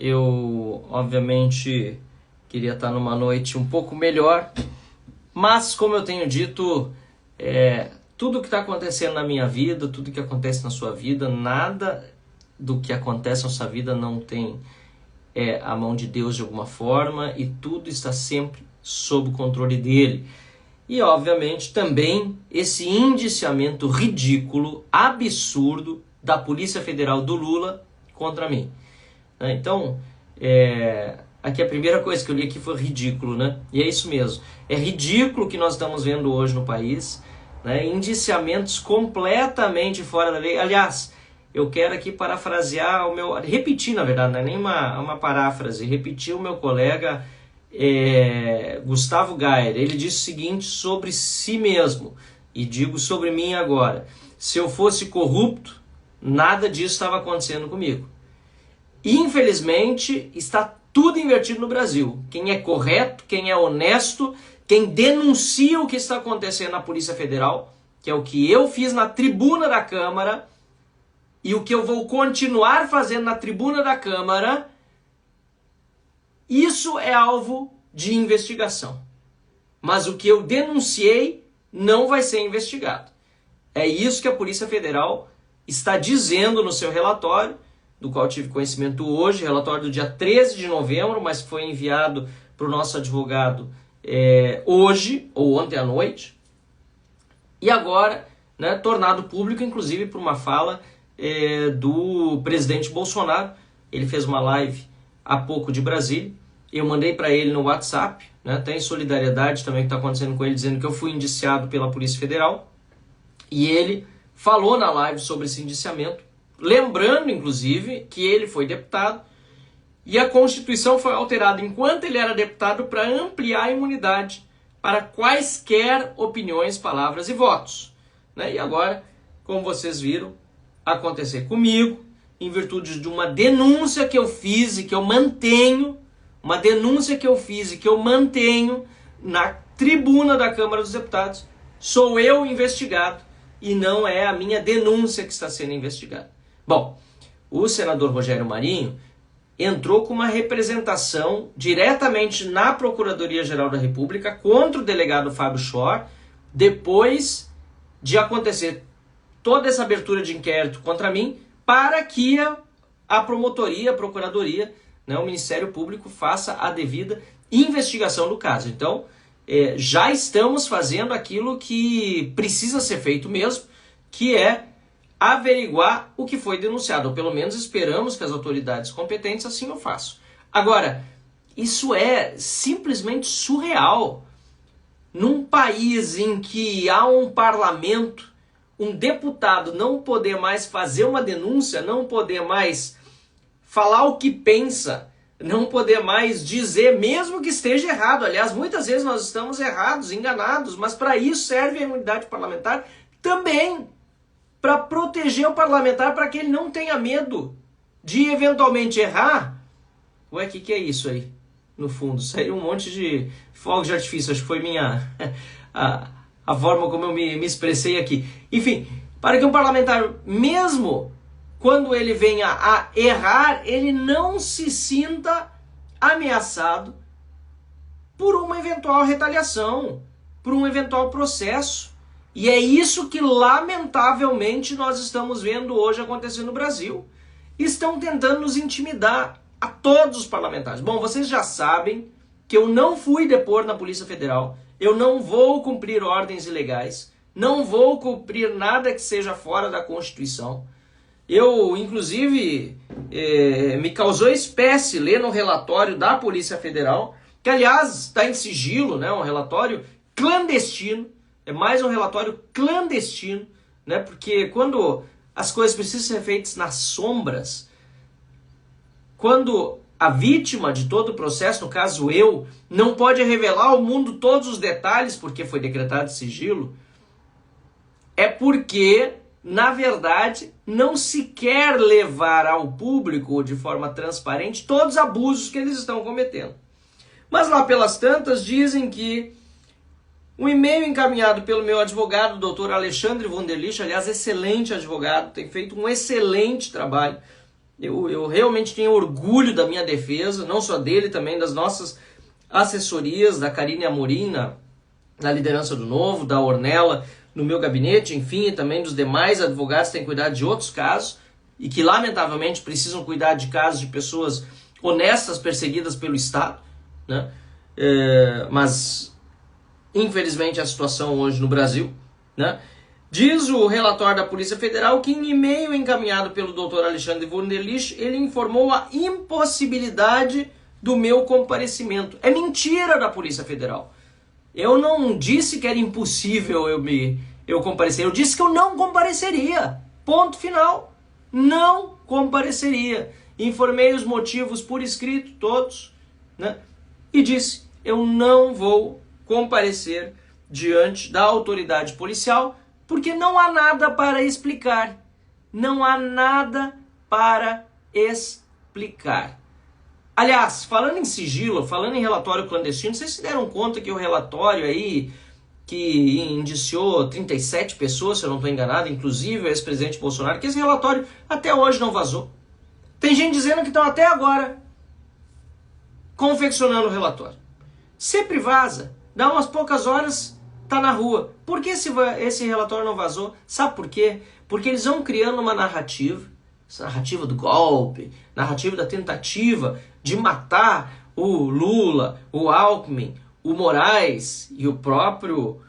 Eu, obviamente, queria estar numa noite um pouco melhor, mas, como eu tenho dito, tudo que está acontecendo na minha vida, tudo que acontece na sua vida, nada do que acontece na sua vida não tem a mão de Deus de alguma forma, e tudo está sempre sob o controle dele. E, obviamente, também esse indiciamento ridículo, absurdo da Polícia Federal do Lula contra mim. Então, aqui a primeira coisa que eu li aqui foi ridículo, né? E é isso mesmo. É ridículo o que nós estamos vendo hoje no país, né? Indiciamentos completamente fora da lei. Aliás, eu quero aqui parafrasear repetir, na verdade, não é nem uma paráfrase, repetir o meu colega Gustavo Gayer. Ele disse o seguinte sobre si mesmo, e digo sobre mim agora: se eu fosse corrupto, nada disso estava acontecendo comigo. Infelizmente, está tudo invertido no Brasil. Quem é correto, quem é honesto, quem denuncia o que está acontecendo na Polícia Federal, que é o que eu fiz na tribuna da Câmara e o que eu vou continuar fazendo na tribuna da Câmara, isso é alvo de investigação. Mas o que eu denunciei não vai ser investigado. É isso que a Polícia Federal está dizendo no seu relatório, do qual tive conhecimento hoje, relatório do dia 13 de novembro, mas foi enviado para o nosso advogado hoje, ou ontem à noite, e agora, né, tornado público, inclusive, por uma fala do presidente Bolsonaro. Ele fez uma live há pouco de Brasília, eu mandei para ele no WhatsApp, né, tem solidariedade também que está acontecendo com ele, dizendo que eu fui indiciado pela Polícia Federal, e ele falou na live sobre esse indiciamento, lembrando, inclusive, que ele foi deputado e a Constituição foi alterada enquanto ele era deputado para ampliar a imunidade para quaisquer opiniões, palavras e votos. Né? E agora, como vocês viram, acontecer comigo, em virtude de uma denúncia que eu fiz e que eu mantenho, na tribuna da Câmara dos Deputados, sou eu investigado e não é a minha denúncia que está sendo investigada. Bom, o senador Rogério Marinho entrou com uma representação diretamente na Procuradoria-Geral da República contra o delegado Fábio Schor, depois de acontecer toda essa abertura de inquérito contra mim, para que a promotoria, a procuradoria, né, o Ministério Público faça a devida investigação do caso. Então, já estamos fazendo aquilo que precisa ser feito mesmo, que é averiguar o que foi denunciado, ou pelo menos esperamos que as autoridades competentes assim o façam. Agora, isso é simplesmente surreal. Num país em que há um parlamento, um deputado não poder mais fazer uma denúncia, não poder mais falar o que pensa, não poder mais dizer, mesmo que esteja errado. Aliás, muitas vezes nós estamos errados, enganados, mas para isso serve a imunidade parlamentar também, para proteger o parlamentar, para que ele não tenha medo de eventualmente errar. Ué, o que é isso aí? No fundo, saiu um monte de fogos de artifício, acho que foi a forma como eu me expressei aqui. Enfim, para que um parlamentar, mesmo quando ele venha a errar, ele não se sinta ameaçado por uma eventual retaliação, por um eventual processo. E é isso que, lamentavelmente, nós estamos vendo hoje acontecer no Brasil. Estão tentando nos intimidar, a todos os parlamentares. Bom, vocês já sabem que eu não fui depor na Polícia Federal, eu não vou cumprir ordens ilegais, não vou cumprir nada que seja fora da Constituição. Eu, inclusive, me causou espécie ler no relatório da Polícia Federal, que, aliás, está em sigilo, né, um relatório clandestino. É mais um relatório clandestino, né? Porque quando as coisas precisam ser feitas nas sombras, quando a vítima de todo o processo, no caso eu, não pode revelar ao mundo todos os detalhes porque foi decretado sigilo, é porque, na verdade, não se quer levar ao público de forma transparente todos os abusos que eles estão cometendo. Mas lá pelas tantas dizem que um e-mail encaminhado pelo meu advogado, doutor Alexandre Wunderlich, aliás, excelente advogado, tem feito um excelente trabalho, Eu realmente tenho orgulho da minha defesa, não só dele, também das nossas assessorias, da Karine Amorim na liderança do Novo, da Ornella no meu gabinete, enfim, e também dos demais advogados que têm cuidado de outros casos e que, lamentavelmente, precisam cuidar de casos de pessoas honestas perseguidas pelo Estado, né? Mas, infelizmente, a situação hoje no Brasil, né? Diz o relatório da Polícia Federal que em e-mail encaminhado pelo Dr. Alexandre Wunderlich, ele informou a impossibilidade do meu comparecimento. É mentira da Polícia Federal. Eu não disse que era impossível eu comparecer, eu disse que eu não compareceria. Ponto final. Não compareceria. Informei os motivos por escrito, todos, né? E disse, eu não vou comparecer diante da autoridade policial, porque não há nada para explicar. Não há nada para explicar. Aliás, falando em sigilo, falando em relatório clandestino, vocês se deram conta que o relatório aí, que indiciou 37 pessoas, se eu não estou enganado, inclusive o ex-presidente Bolsonaro, que esse relatório até hoje não vazou. Tem gente dizendo que estão até agora confeccionando o relatório. Sempre vaza, dá umas poucas horas, tá na rua. Por que esse relatório não vazou? Sabe por quê? Porque eles vão criando uma narrativa, essa narrativa do golpe, narrativa da tentativa de matar o Lula, o Alckmin, o Moraes e o próprio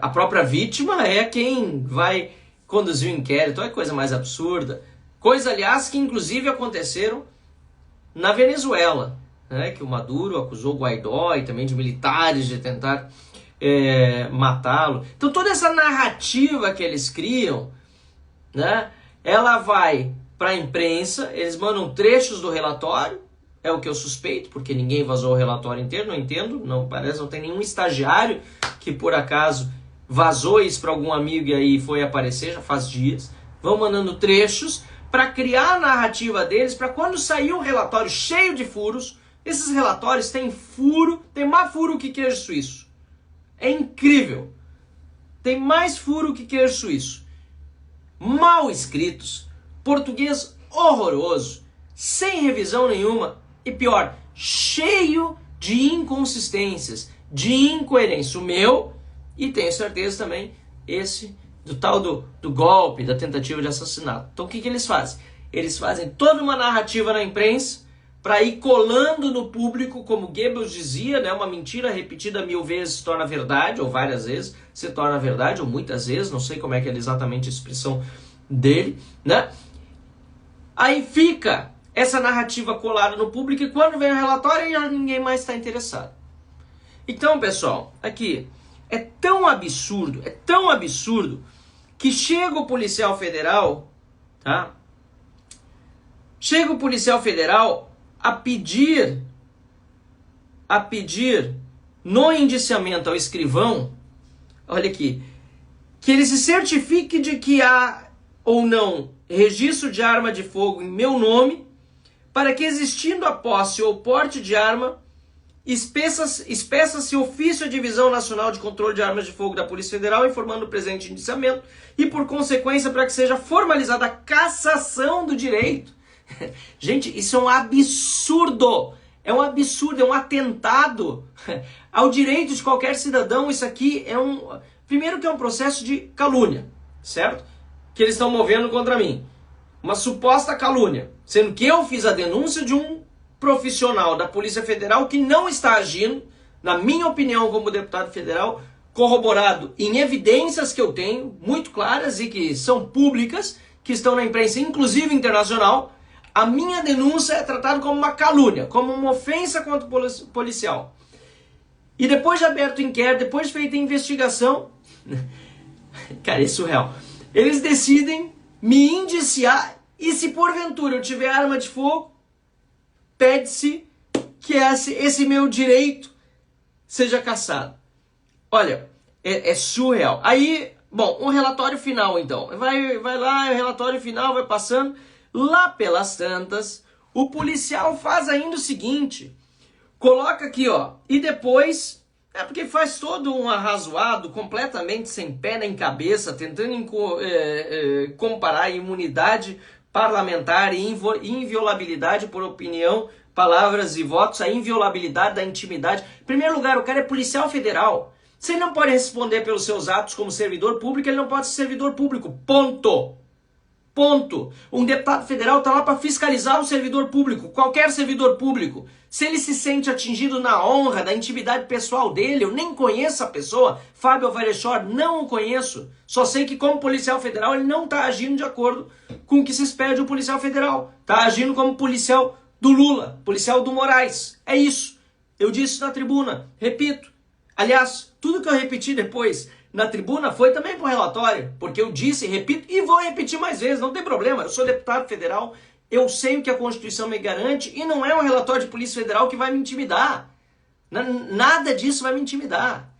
a própria vítima é quem vai conduzir o inquérito. Olha que coisa mais absurda. Coisa, aliás, que inclusive aconteceram na Venezuela, né? Que o Maduro acusou o Guaidó e também de militares de tentar matá-lo. Então toda essa narrativa que eles criam, né? Ela vai para a imprensa, eles mandam trechos do relatório, é o que eu suspeito, porque ninguém vazou o relatório inteiro, não entendo, não parece, não tem nenhum estagiário que por acaso vazou isso para algum amigo e aí foi aparecer, já faz dias. Vão mandando trechos para criar a narrativa deles, para quando sair um relatório cheio de furos, esses relatórios têm furo, tem mais furo que queijo suíço. É incrível. Tem mais furo que queijo suíço. Mal escritos, português horroroso, sem revisão nenhuma e pior, cheio de inconsistências, de incoerência. O meu, e tenho certeza também, esse do tal do golpe, da tentativa de assassinato. Então o que eles fazem? Eles fazem toda uma narrativa na imprensa para ir colando no público, como Goebbels dizia, né, uma mentira repetida 1000 vezes se torna verdade, ou várias vezes se torna verdade, ou muitas vezes, não sei como é que é exatamente a expressão dele, né? Aí fica essa narrativa colada no público e quando vem o relatório já ninguém mais está interessado. Então, pessoal, aqui é tão absurdo que chega o policial federal, tá? Chega o policial federal a pedir no indiciamento ao escrivão, olha aqui, que ele se certifique de que há ou não registro de arma de fogo em meu nome, para que existindo a posse ou porte de arma, espeça-se ofício à Divisão Nacional de Controle de Armas de Fogo da Polícia Federal, informando o presente indiciamento, e por consequência para que seja formalizada a cassação do direito. Gente, isso é um absurdo, é um atentado ao direito de qualquer cidadão. Isso aqui é primeiro que é um processo de calúnia, certo? Que eles estão movendo contra mim, uma suposta calúnia, sendo que eu fiz a denúncia de um profissional da Polícia Federal que não está agindo, na minha opinião como deputado federal, corroborado em evidências que eu tenho, muito claras e que são públicas, que estão na imprensa, inclusive internacional. A minha denúncia é tratada como uma calúnia, como uma ofensa contra o policial. E depois de aberto o inquérito, depois de feita a investigação, cara, é surreal. Eles decidem me indiciar e se porventura eu tiver arma de fogo, pede-se que esse meu direito seja cassado. Olha, é surreal. Aí, bom, um relatório final então. Vai lá, o relatório final vai passando. Lá pelas tantas, o policial faz ainda o seguinte, coloca aqui, ó, e depois, porque faz todo um arrazoado, completamente sem pé nem cabeça, tentando comparar a imunidade parlamentar e inviolabilidade por opinião, palavras e votos, a inviolabilidade da intimidade. Em primeiro lugar, o cara é policial federal. Se ele não pode responder pelos seus atos como servidor público, ele não pode ser servidor público. Ponto. Ponto. Um deputado federal está lá para fiscalizar o servidor público, qualquer servidor público. Se ele se sente atingido na honra da intimidade pessoal dele, eu nem conheço a pessoa, Fábio Alvarez-Shor, não o conheço. Só sei que como policial federal ele não está agindo de acordo com o que se espera de um policial federal. Está agindo como policial do Lula, policial do Moraes. É isso. Eu disse na tribuna, repito. Aliás, tudo que eu repeti depois na tribuna foi também para o relatório, porque eu disse, repito e vou repetir mais vezes, não tem problema, eu sou deputado federal, eu sei o que a Constituição me garante e não é um relatório de Polícia Federal que vai me intimidar. Nada disso vai me intimidar.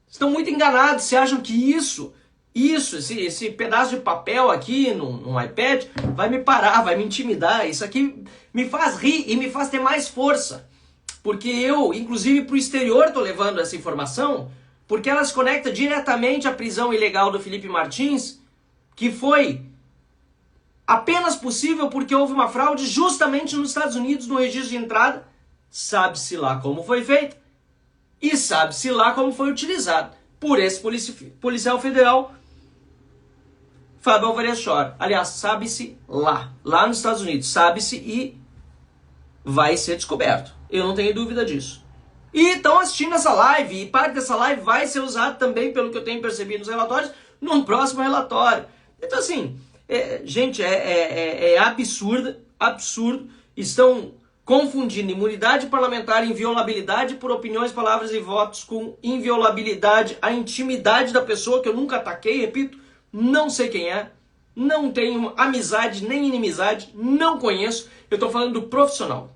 Estão muito enganados, se acham que esse pedaço de papel aqui no iPad vai me parar, vai me intimidar. Isso aqui me faz rir e me faz ter mais força. Porque eu, inclusive para o exterior, estou levando essa informação, porque ela se conecta diretamente à prisão ilegal do Felipe Martins, que foi apenas possível porque houve uma fraude justamente nos Estados Unidos no registro de entrada. Sabe-se lá como foi feita e sabe-se lá como foi utilizado por esse policial federal, Fábio Alvarez-Shor. Aliás, sabe-se lá nos Estados Unidos, sabe-se e vai ser descoberto. Eu não tenho dúvida disso. E estão assistindo essa live, e parte dessa live vai ser usada também, pelo que eu tenho percebido nos relatórios, num próximo relatório. Então assim, gente, é absurdo. Estão confundindo imunidade parlamentar e inviolabilidade por opiniões, palavras e votos com inviolabilidade, a intimidade da pessoa, que eu nunca ataquei, repito, não sei quem é, não tenho amizade nem inimizade, não conheço. Eu estou falando do profissional,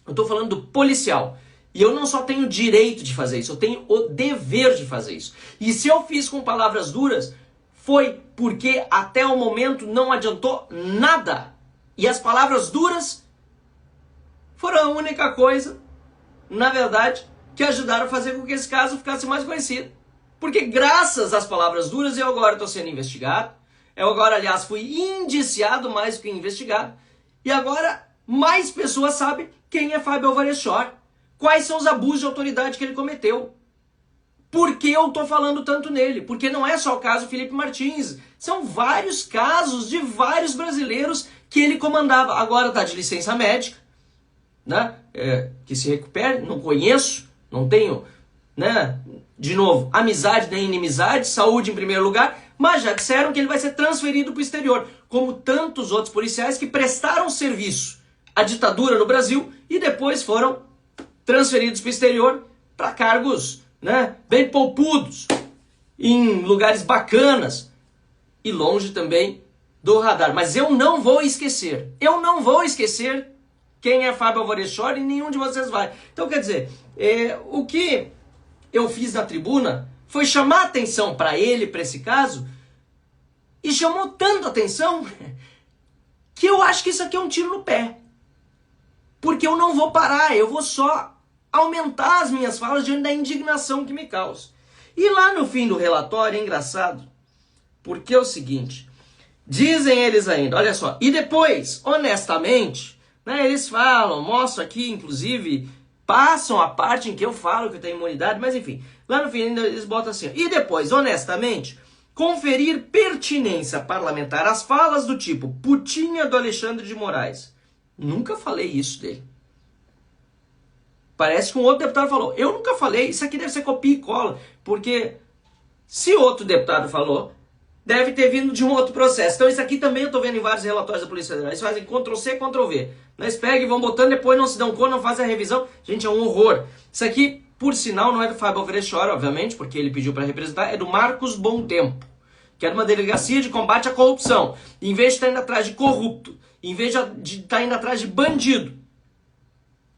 eu estou falando do policial. E eu não só tenho o direito de fazer isso, eu tenho o dever de fazer isso. E se eu fiz com palavras duras, foi porque até o momento não adiantou nada. E as palavras duras foram a única coisa, na verdade, que ajudaram a fazer com que esse caso ficasse mais conhecido. Porque graças às palavras duras eu agora estou sendo investigado. Eu agora, aliás, fui indiciado mais do que investigado. E agora mais pessoas sabem quem é Fábio Alvarez-Shor. Quais são os abusos de autoridade que ele cometeu? Por que eu estou falando tanto nele? Porque não é só o caso Felipe Martins. São vários casos de vários brasileiros que ele comandava. Agora está de licença médica, né? Que se recupere, não conheço, não tenho, né? De novo, amizade nem inimizade, saúde em primeiro lugar, mas já disseram que ele vai ser transferido para o exterior, como tantos outros policiais que prestaram serviço à ditadura no Brasil e depois foram transferidos para o exterior para cargos, né, bem poupudos, em lugares bacanas e longe também do radar. Mas eu não vou esquecer quem é Fábio Alvarez-Shor e nenhum de vocês vai. Então, quer dizer, o que eu fiz na tribuna foi chamar atenção para ele, para esse caso, e chamou tanto atenção que eu acho que isso aqui é um tiro no pé. Porque eu não vou parar, eu vou só aumentar as minhas falas diante da indignação que me causa. E lá no fim do relatório, é engraçado, porque é o seguinte, dizem eles ainda, olha só, e depois, honestamente, né, eles falam, mostram aqui, inclusive, passam a parte em que eu falo que eu tenho imunidade, mas enfim, lá no fim ainda eles botam assim, e depois, honestamente, conferir pertinência parlamentar às falas do tipo putinha do Alexandre de Moraes. Nunca falei isso dele. Parece que um outro deputado falou. Eu nunca falei. Isso aqui deve ser copia e cola. Porque se outro deputado falou, deve ter vindo de um outro processo. Então isso aqui também eu estou vendo em vários relatórios da Polícia Federal. Eles fazem Ctrl+C, Ctrl+V. Eles pegam e vão botando, depois não se dão conta, não fazem a revisão. Gente, é um horror. Isso aqui, por sinal, não é do Fábio Alvarez-Shor, obviamente, porque ele pediu para representar. É do Marcos Bom Tempo, que é de uma delegacia de combate à corrupção. Em vez de estar indo atrás de corrupto, em vez de estar indo atrás de bandido,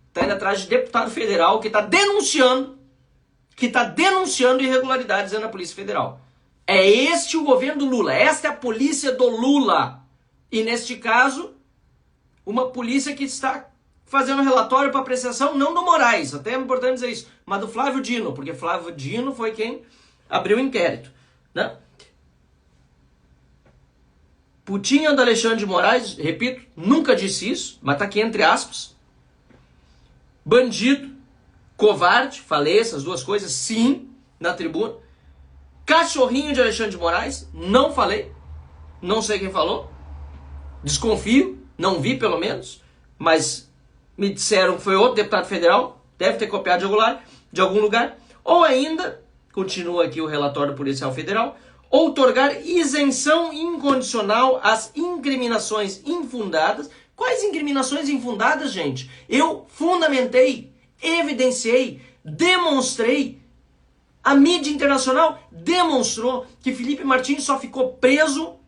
está indo atrás de deputado federal que está denunciando irregularidades na Polícia Federal. É este o governo do Lula, esta é a polícia do Lula. E neste caso, uma polícia que está fazendo relatório para apreciação não do Moraes, até é importante dizer isso, mas do Flávio Dino, porque Flávio Dino foi quem abriu o inquérito, né? putinha do Alexandre de Moraes, repito, nunca disse isso, mas tá aqui entre aspas. Bandido, covarde, falei essas duas coisas, sim, na tribuna. Cachorrinho de Alexandre de Moraes, não falei, não sei quem falou, desconfio, não vi pelo menos, mas me disseram que foi outro deputado federal, deve ter copiado de algum lugar, ou ainda, continua aqui o relatório policial federal, outorgar isenção incondicional às incriminações infundadas. Quais incriminações infundadas, gente? Eu fundamentei, evidenciei, demonstrei, a mídia internacional demonstrou que Felipe Martins só ficou preso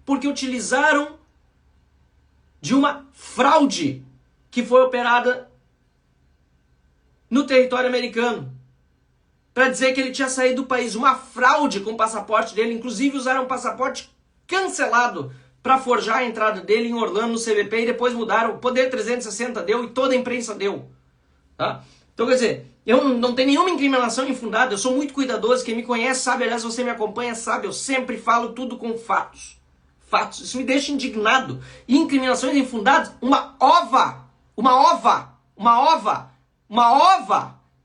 porque utilizaram de uma fraude que foi operada no território americano para dizer que ele tinha saído do país. Uma fraude com o passaporte dele, inclusive usaram um passaporte cancelado para forjar a entrada dele em Orlando no CBP e depois mudaram. O Poder 360 deu e toda a imprensa deu. Tá? Então, quer dizer, eu não tenho nenhuma incriminação infundada, eu sou muito cuidadoso, quem me conhece sabe, aliás, você me acompanha sabe, eu sempre falo tudo com fatos. Fatos, isso me deixa indignado. Incriminações infundadas, uma ova!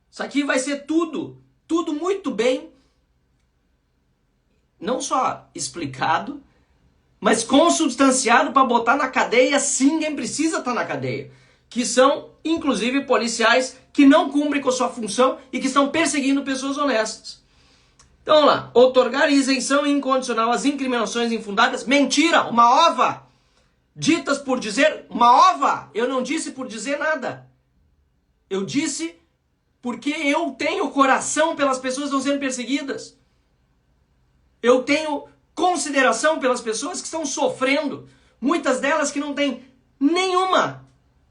Isso aqui vai ser tudo muito bem, não só explicado, mas consubstanciado para botar na cadeia sim quem precisa estar na cadeia. Que são, inclusive, policiais que não cumprem com a sua função e que estão perseguindo pessoas honestas. Então, vamos lá. Outorgar isenção incondicional às incriminações infundadas. Mentira! Uma ova! Ditas por dizer uma ova! Eu não disse por dizer nada. Eu disse porque eu tenho coração pelas pessoas que estão sendo perseguidas. Eu tenho consideração pelas pessoas que estão sofrendo. Muitas delas que não têm nenhuma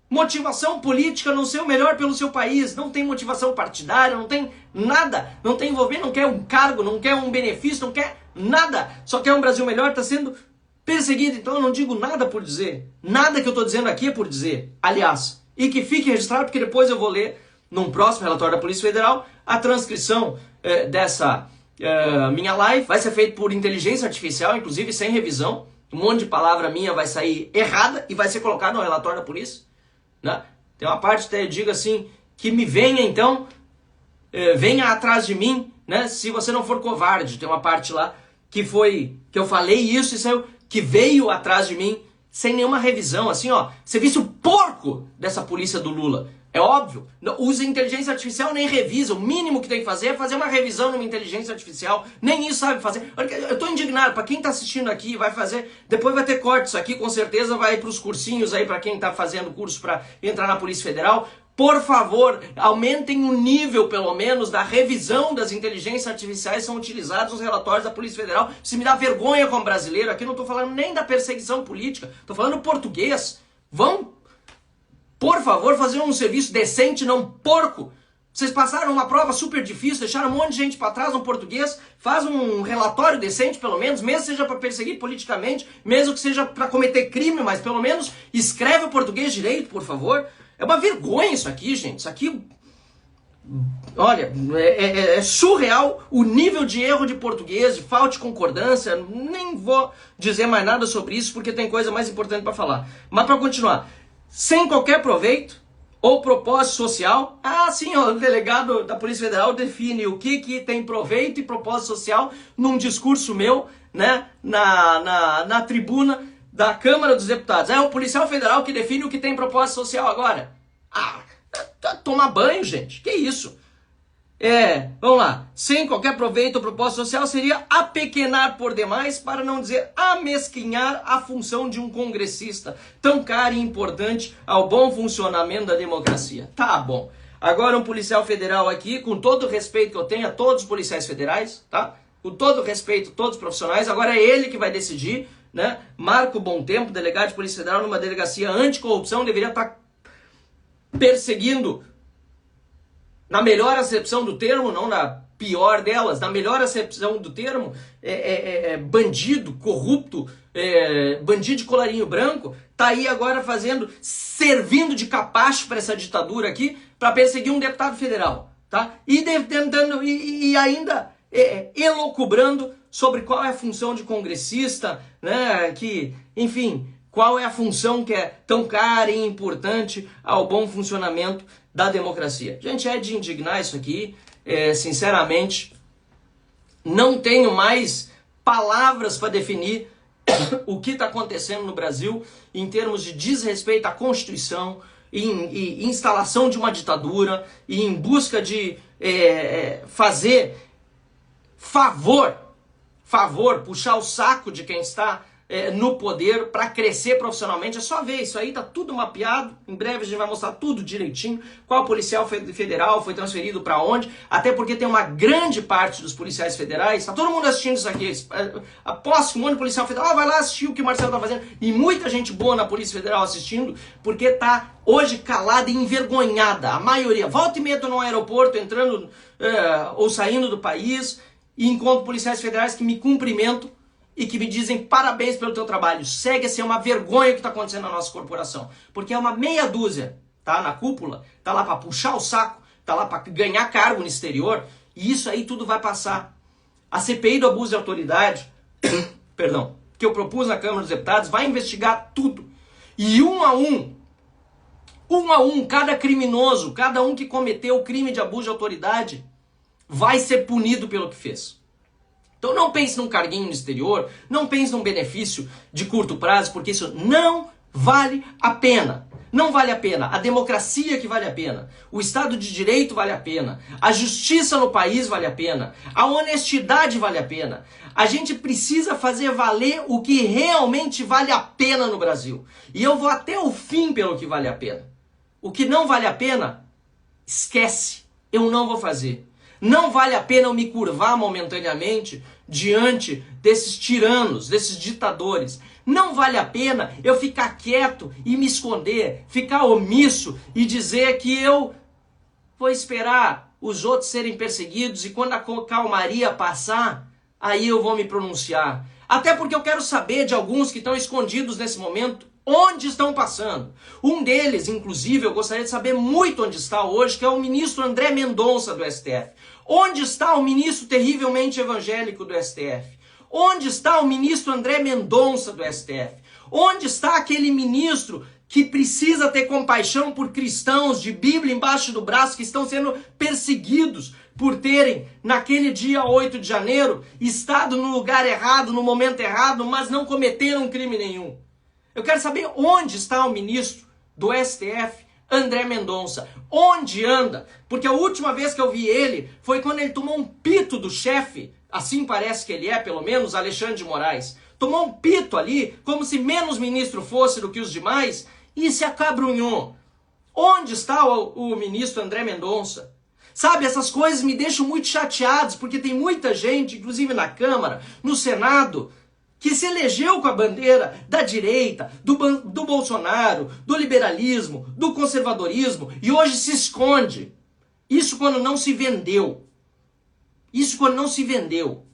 motivação política, não ser o melhor pelo seu país, não tem motivação partidária, não tem nada, não tem envolvimento, não quer um cargo, não quer um benefício, não quer nada, só quer um Brasil melhor, está sendo perseguido. Então eu não digo nada por dizer, nada que eu estou dizendo aqui é por dizer, aliás, e que fique registrado porque depois eu vou ler num próximo relatório da Polícia Federal a transcrição dessa minha live, vai ser feito por inteligência artificial, inclusive sem revisão, um monte de palavra minha vai sair errada e vai ser colocado no relatório da polícia. Né? Tem uma parte que eu digo assim, que me venha então, venha atrás de mim, né? Se você não for covarde. Tem uma parte lá que eu falei isso e saiu, que veio atrás de mim sem nenhuma revisão, assim ó, você visse o porco dessa polícia do Lula. É óbvio, usa inteligência artificial, nem revisa, o mínimo que tem que fazer é fazer uma revisão numa inteligência artificial, nem isso sabe fazer. Eu tô indignado, para quem tá assistindo aqui, vai fazer, depois vai ter corte, isso aqui com certeza vai para os cursinhos aí, para quem tá fazendo curso para entrar na Polícia Federal. Por favor, aumentem o nível, pelo menos, da revisão das inteligências artificiais que são utilizadas nos relatórios da Polícia Federal. Isso me dá vergonha como brasileiro, aqui não tô falando nem da perseguição política, tô falando português. Vão, por favor, fazer um serviço decente, não porco. Vocês passaram uma prova super difícil, deixaram um monte de gente para trás no português, faz um relatório decente, pelo menos, mesmo que seja para perseguir politicamente, mesmo que seja para cometer crime, mas pelo menos escreve o português direito, por favor. É uma vergonha isso aqui, gente. Isso aqui, olha, é surreal o nível de erro de português, de falta de concordância. Nem vou dizer mais nada sobre isso, porque tem coisa mais importante para falar. Mas para continuar, sem qualquer proveito ou propósito social. Ah, sim, ó, o delegado da Polícia Federal define o que tem proveito e propósito social num discurso meu, né, na tribuna da Câmara dos Deputados. É o policial federal que define o que tem propósito social agora. Ah, tomar banho, gente. Que isso? Vamos lá. Sem qualquer proveito ou propósito social seria apequenar por demais, para não dizer amesquinhar a função de um congressista, tão cara e importante ao bom funcionamento da democracia. Tá bom. Agora um policial federal aqui, com todo o respeito que eu tenho a todos os policiais federais, tá? Com todo o respeito a todos os profissionais, agora é ele que vai decidir, né? Marco Bom Tempo, delegado de Polícia Federal numa delegacia anticorrupção, deveria estar perseguindo, na melhor acepção do termo, não na pior delas, na melhor acepção do termo, bandido, corrupto, bandido de colarinho branco, tá aí agora servindo de capacho para essa ditadura aqui, para perseguir um deputado federal, tá? E ainda elocubrando sobre qual é a função de congressista, né, enfim, qual é a função que é tão cara e importante ao bom funcionamento da democracia. Gente, é de indignar isso aqui, sinceramente, não tenho mais palavras para definir o que está acontecendo no Brasil em termos de desrespeito à Constituição, em instalação de uma ditadura e em busca de fazer favor, puxar o saco de quem está no poder para crescer profissionalmente. É só ver, isso aí tá tudo mapeado. Em breve a gente vai mostrar tudo direitinho, qual policial federal foi transferido para onde, até porque tem uma grande parte dos policiais federais, tá todo mundo assistindo isso aqui, aposto que um monte de policial federal vai lá assistir o que o Marcelo tá fazendo, e muita gente boa na Polícia Federal assistindo, porque tá hoje calada e envergonhada, a maioria. Volta e meia tô no aeroporto, entrando ou saindo do país, e encontro policiais federais que me cumprimentam e que me dizem parabéns pelo teu trabalho. Segue a ser uma vergonha o que está acontecendo na nossa corporação. Porque é uma meia dúzia, tá? Na cúpula, tá lá para puxar o saco, tá lá para ganhar cargo no exterior, e isso aí tudo vai passar. A CPI do abuso de autoridade, perdão, que eu propus na Câmara dos Deputados, vai investigar tudo. E um a um, cada criminoso, cada um que cometeu o crime de abuso de autoridade, vai ser punido pelo que fez. Então não pense num carguinho no exterior, não pense num benefício de curto prazo, porque isso não vale a pena. Não vale a pena. A democracia que vale a pena. O Estado de Direito vale a pena. A justiça no país vale a pena. A honestidade vale a pena. A gente precisa fazer valer o que realmente vale a pena no Brasil. E eu vou até o fim pelo que vale a pena. O que não vale a pena, esquece. Eu não vou fazer. Não vale a pena eu me curvar momentaneamente diante desses tiranos, desses ditadores. Não vale a pena eu ficar quieto e me esconder, ficar omisso e dizer que eu vou esperar os outros serem perseguidos e quando a calmaria passar, aí eu vou me pronunciar. Até porque eu quero saber de alguns que estão escondidos nesse momento, onde estão passando. Um deles, inclusive, eu gostaria de saber muito onde está hoje, que é o ministro André Mendonça do STF. Onde está o ministro terrivelmente evangélico do STF? Onde está o ministro André Mendonça do STF? Onde está aquele ministro que precisa ter compaixão por cristãos de Bíblia embaixo do braço que estão sendo perseguidos por terem, naquele dia 8 de janeiro, estado no lugar errado, no momento errado, mas não cometeram crime nenhum? Eu quero saber onde está o ministro do STF, André Mendonça. Onde anda? Porque a última vez que eu vi ele foi quando ele tomou um pito do chefe, assim parece que ele é, pelo menos, Alexandre de Moraes. Tomou um pito ali, como se menos ministro fosse do que os demais, e se acabrunhou. Onde está o ministro André Mendonça? Sabe, essas coisas me deixam muito chateados, porque tem muita gente, inclusive na Câmara, no Senado, que se elegeu com a bandeira da direita, do Bolsonaro, do liberalismo, do conservadorismo, e hoje se esconde. Isso quando não se vendeu. Isso quando não se vendeu.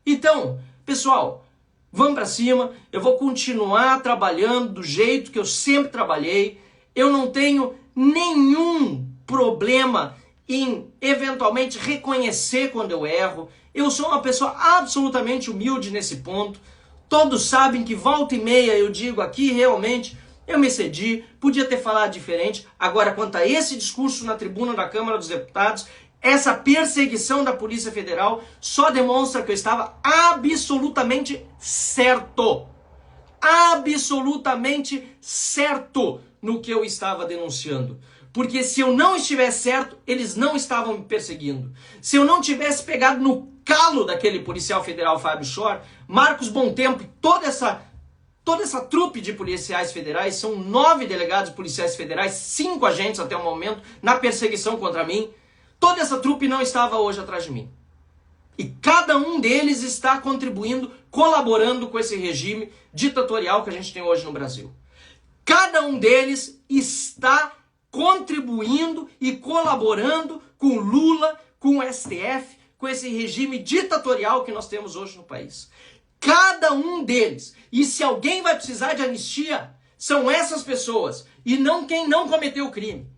Então, pessoal, vamos para cima. Eu vou continuar trabalhando do jeito que eu sempre trabalhei. Eu não tenho nenhum problema em eventualmente reconhecer quando eu erro. Eu sou uma pessoa absolutamente humilde nesse ponto. Todos sabem que volta e meia eu digo aqui, realmente, eu me excedi, podia ter falado diferente. Agora, quanto a esse discurso na tribuna da Câmara dos Deputados, essa perseguição da Polícia Federal só demonstra que eu estava absolutamente certo. Absolutamente certo no que eu estava denunciando. Porque se eu não estivesse certo, eles não estavam me perseguindo. Se eu não tivesse pegado no calo daquele policial federal Fábio Schor, Marcos Bontempo e toda essa trupe de policiais federais, são 9 delegados policiais federais, 5 agentes até o momento, na perseguição contra mim, toda essa trupe não estava hoje atrás de mim. E cada um deles está contribuindo, colaborando com esse regime ditatorial que a gente tem hoje no Brasil. Cada um deles está contribuindo e colaborando com Lula, com o STF, com esse regime ditatorial que nós temos hoje no país. Cada um deles. E se alguém vai precisar de anistia, são essas pessoas. E não quem não cometeu o crime.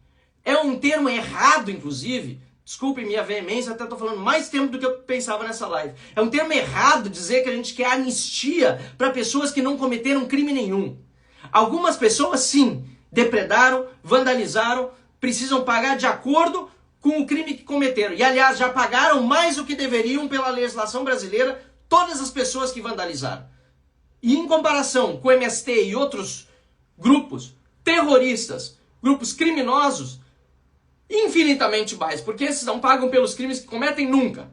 É um termo errado, inclusive, Desculpe minha veemência, até estou falando mais tempo do que eu pensava nessa live. É um termo errado dizer que a gente quer anistia para pessoas que não cometeram crime nenhum. Algumas pessoas, sim, depredaram, vandalizaram, precisam pagar de acordo com o crime que cometeram. E, aliás, já pagaram mais do que deveriam pela legislação brasileira todas as pessoas que vandalizaram. E em comparação com o MST e outros grupos terroristas, grupos criminosos, infinitamente mais, porque esses não pagam pelos crimes que cometem nunca.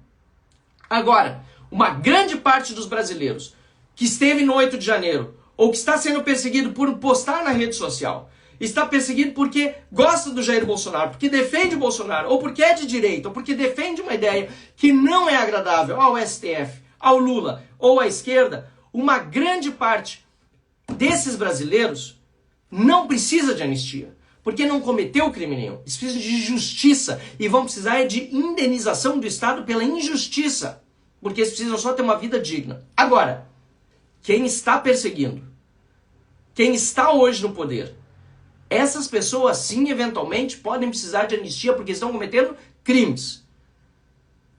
Agora, uma grande parte dos brasileiros que esteve no 8 de janeiro, ou que está sendo perseguido por postar na rede social, está perseguido porque gosta do Jair Bolsonaro, porque defende o Bolsonaro, ou porque é de direita, ou porque defende uma ideia que não é agradável ao STF, ao Lula ou à esquerda, uma grande parte desses brasileiros não precisa de anistia, porque não cometeu crime nenhum. Eles precisam de justiça e vão precisar de indenização do Estado pela injustiça, porque eles precisam só ter uma vida digna. Agora, quem está perseguindo, quem está hoje no poder, essas pessoas sim, eventualmente, podem precisar de anistia porque estão cometendo crimes.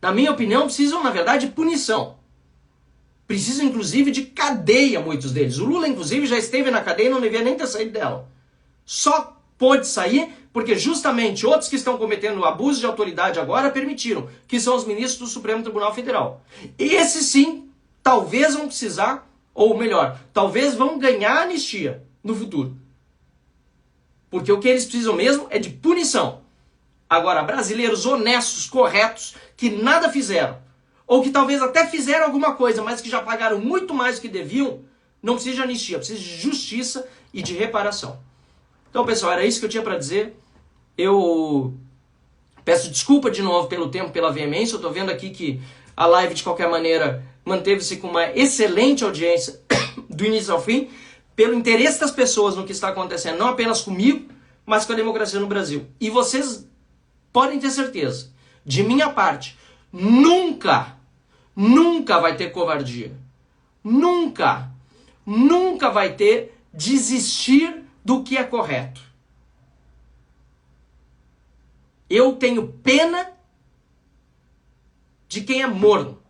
Na minha opinião, precisam, na verdade, de punição. Precisam, inclusive, de cadeia, muitos deles. O Lula, inclusive, já esteve na cadeia e não devia nem ter saído dela. Só pôde sair porque justamente outros que estão cometendo abuso de autoridade agora permitiram, que são os ministros do Supremo Tribunal Federal. Esses sim, talvez vão precisar, ou melhor, talvez vão ganhar anistia no futuro. Porque o que eles precisam mesmo é de punição. Agora, brasileiros honestos, corretos, que nada fizeram, ou que talvez até fizeram alguma coisa, mas que já pagaram muito mais do que deviam, não precisa de anistia, precisa de justiça e de reparação. Então, pessoal, era isso que eu tinha para dizer. Eu peço desculpa de novo pelo tempo, pela veemência. Eu estou vendo aqui que a live, de qualquer maneira, manteve-se com uma excelente audiência do início ao fim, pelo interesse das pessoas no que está acontecendo, não apenas comigo, mas com a democracia no Brasil. E vocês podem ter certeza, de minha parte, nunca vai ter covardia. Nunca vai ter desistir do que é correto. Eu tenho pena de quem é morno.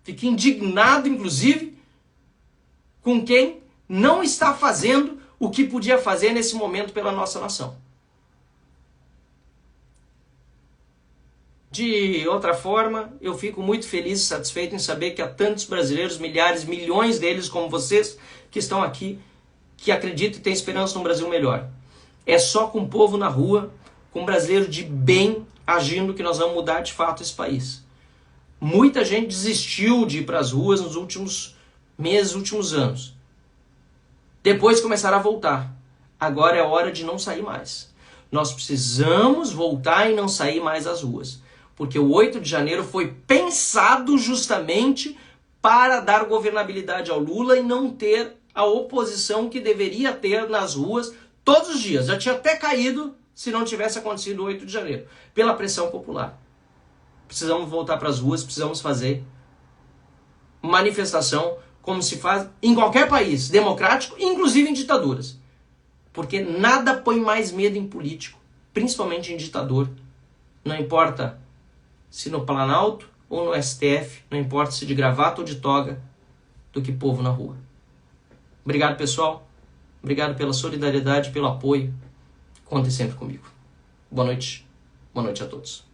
Fico indignado, inclusive, com quem não está fazendo o que podia fazer nesse momento pela nossa nação. De outra forma, eu fico muito feliz e satisfeito em saber que há tantos brasileiros, milhares, milhões deles como vocês, que estão aqui, que acreditam e têm esperança num Brasil melhor. É só com o povo na rua, com brasileiro de bem agindo, que nós vamos mudar de fato esse país. Muita gente desistiu de ir para as ruas nos últimos meses, últimos anos. Depois começaram a voltar. Agora é hora de não sair mais. Nós precisamos voltar e não sair mais às ruas. Porque o 8 de janeiro foi pensado justamente para dar governabilidade ao Lula e não ter a oposição que deveria ter nas ruas todos os dias. Já tinha até caído se não tivesse acontecido o 8 de janeiro, pela pressão popular. Precisamos voltar para as ruas, precisamos fazer manifestação como se faz em qualquer país democrático, inclusive em ditaduras. Porque nada põe mais medo em político, principalmente em ditador. Não importa se no Planalto ou no STF, não importa se de gravata ou de toga, do que povo na rua. Obrigado, pessoal. Obrigado pela solidariedade, pelo apoio. Contem sempre comigo. Boa noite. Boa noite a todos.